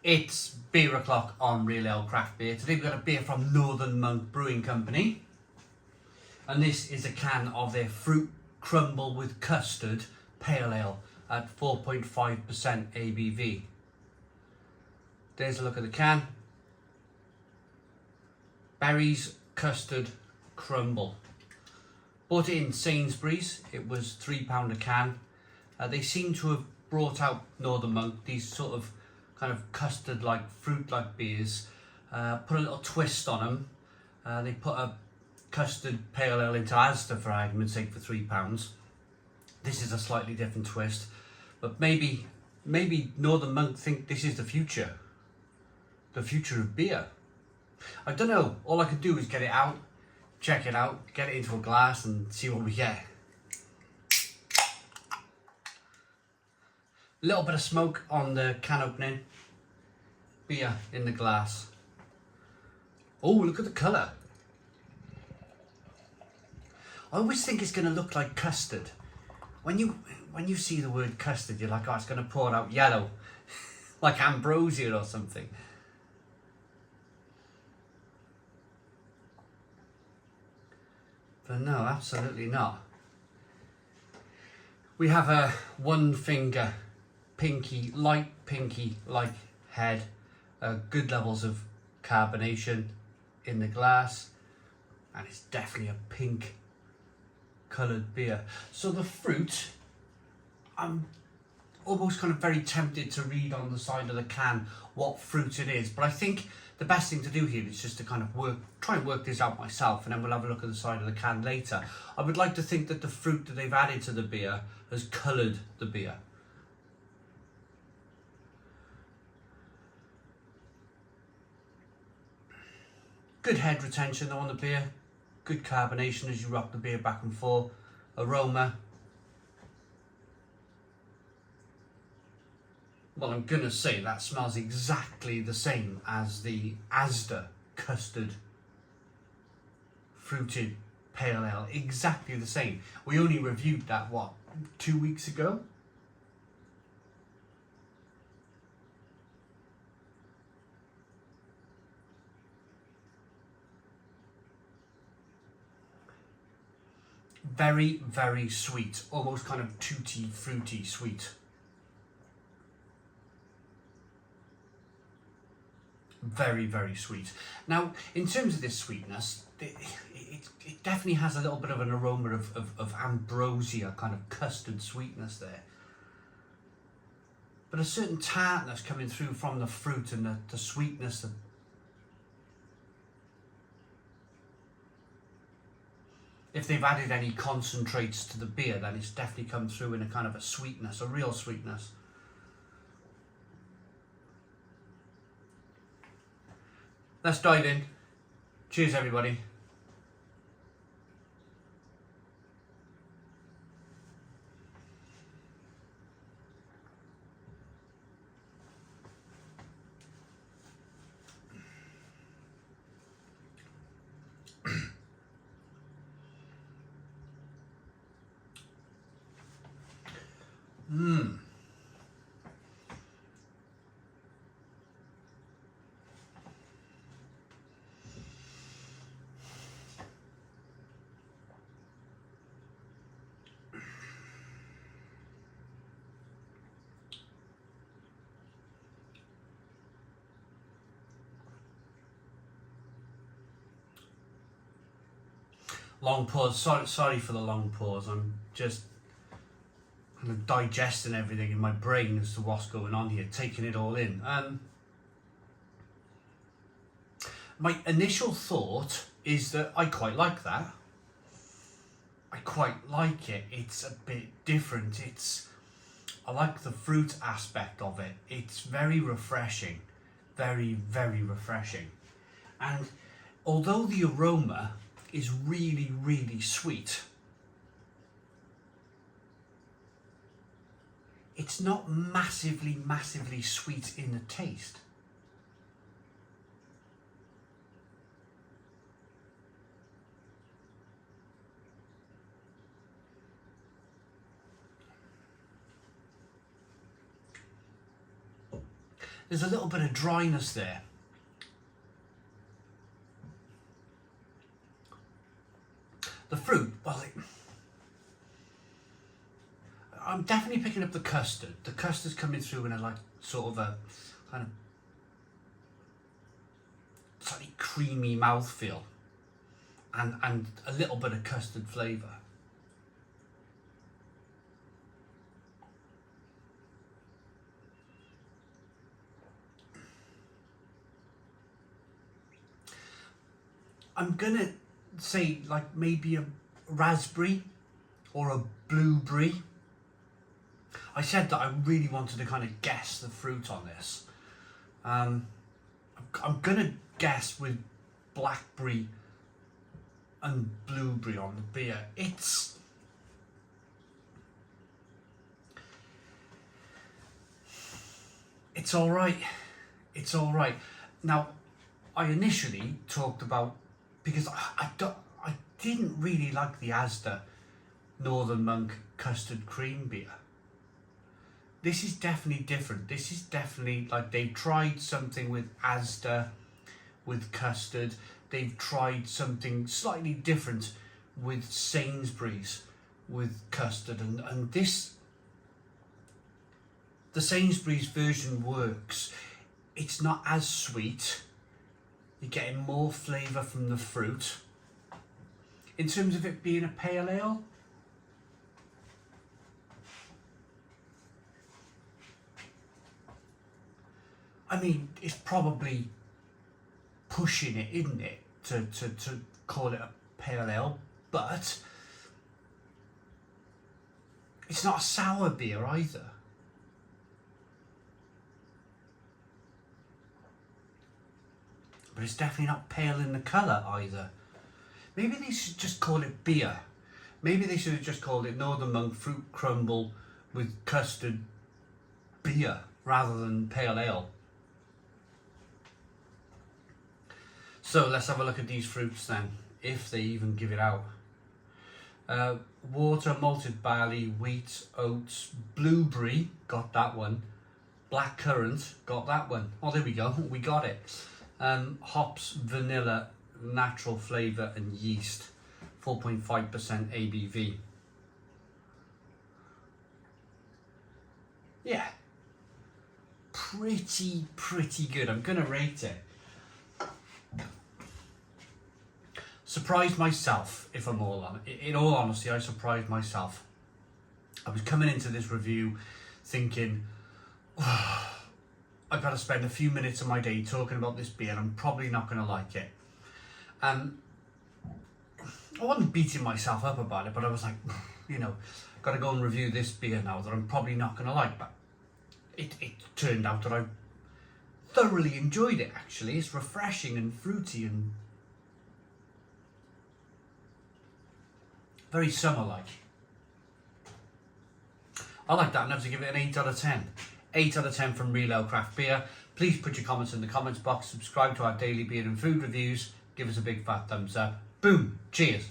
It's beer o'clock on Real Ale Craft Beer. Today we've got a beer from Northern Monk Brewing Company. And this is a can of their Fruit Crumble with Custard Pale Ale at 4.5% ABV. There's a look at the can. Berries, custard, crumble. Bought it in Sainsbury's. It was £3 a can. They seem to have brought out Northern Monk, these sort of kind of custard-like, fruit-like beers. Put a little twist on them. They put a custard pale ale into Asda, for argument's sake, for £3. This is a slightly different twist, but maybe Northern Monk think this is the future of beer. I don't know. All I could do is get it out, check it out, get it into a glass, and see what we get. A little bit of smoke on the can opening. Beer in the glass. Oh, look at the colour. I always think it's going to look like custard. When you see the word custard, you're like, oh, it's going to pour out yellow, like ambrosia or something. But no, absolutely not. We have a one finger, light pinky like head, good levels of carbonation in the glass, and it's definitely a pink coloured beer. So the fruit, I'm almost kind of very tempted to read on the side of the can what fruit it is, but I think the best thing to do here is just to kind of try and work this out myself, and then we'll have a look at the side of the can later. I would like to think that the fruit that they've added to the beer has coloured the beer. Good head retention though on the beer. Good carbonation as you rock the beer back and forth. Aroma. Well, I'm gonna say that smells exactly the same as the Asda custard fruited pale ale. Exactly the same. We only reviewed that, what, 2 weeks ago? Very, very sweet, almost kind of tutti fruity sweet. Very, very sweet. Now, in terms of this sweetness, it definitely has a little bit of an aroma of ambrosia, kind of custard sweetness there. But a certain tartness coming through from the fruit and the sweetness of if they've added any concentrates to the beer, then it's definitely come through in a kind of a sweetness, a real sweetness. Let's dive in. Cheers, everybody. Long pause. Sorry for the long pause. I'm just kind of digesting everything in my brain as to what's going on here, taking it all in. My initial thought is that I quite like that. I quite like it. It's a bit different. I like the fruit aspect of it. It's very refreshing. Very, very refreshing. And although the aroma is really, really sweet, it's not massively, massively sweet in the taste. there's a little bit of dryness there. The fruit, well, I'm definitely picking up the custard. The custard's coming through in a like sort of a kind of slightly creamy mouthfeel, and a little bit of custard flavour. I'm gonna say like maybe a raspberry or a blueberry. I said that I really wanted to kind of guess the fruit on this. I'm gonna guess with blackberry and blueberry on the beer. It's all right. It's all right. Now, I initially talked about, because I didn't really like the Asda Northern Monk custard cream beer. This is definitely different. This is definitely like they've tried something with Asda, with custard. They've tried something slightly different with Sainsbury's, with custard. And this, the Sainsbury's version works. It's not as sweet. You're getting more flavour from the fruit. In terms of it being a pale ale, I mean, it's probably pushing it, isn't it, to call it a pale ale, but it's not a sour beer either. But it's definitely not pale in the colour either. Maybe they should just call it beer. Maybe they should have just called it Northern Monk Fruit Crumble with custard beer rather than pale ale. So let's have a look at these fruits then, if they even give it out. Water, malted barley, wheat, oats, blueberry, got that one. Black currant, got that one. Oh, there we go, we got it. Hops, vanilla, natural flavour and yeast, 4.5% ABV. Yeah, pretty good. I'm gonna rate it. Surprised myself, if I'm all honest. In all honesty, I surprised myself. I was coming into this review thinking, oh, I've got to spend a few minutes of my day talking about this beer and I'm probably not going to like it. And I wasn't beating myself up about it, but I was like, you know, got to go and review this beer now that I'm probably not going to like. But it turned out that I thoroughly enjoyed it, actually. It's refreshing and fruity and very summer-like. I like that. I'm going to give it an 8 out of 10. 8 out of 10 from Real Ale Craft Beer. Please put your comments in the comments box. Subscribe to our daily beer and food reviews. Give us a big fat thumbs up. Boom. Cheers.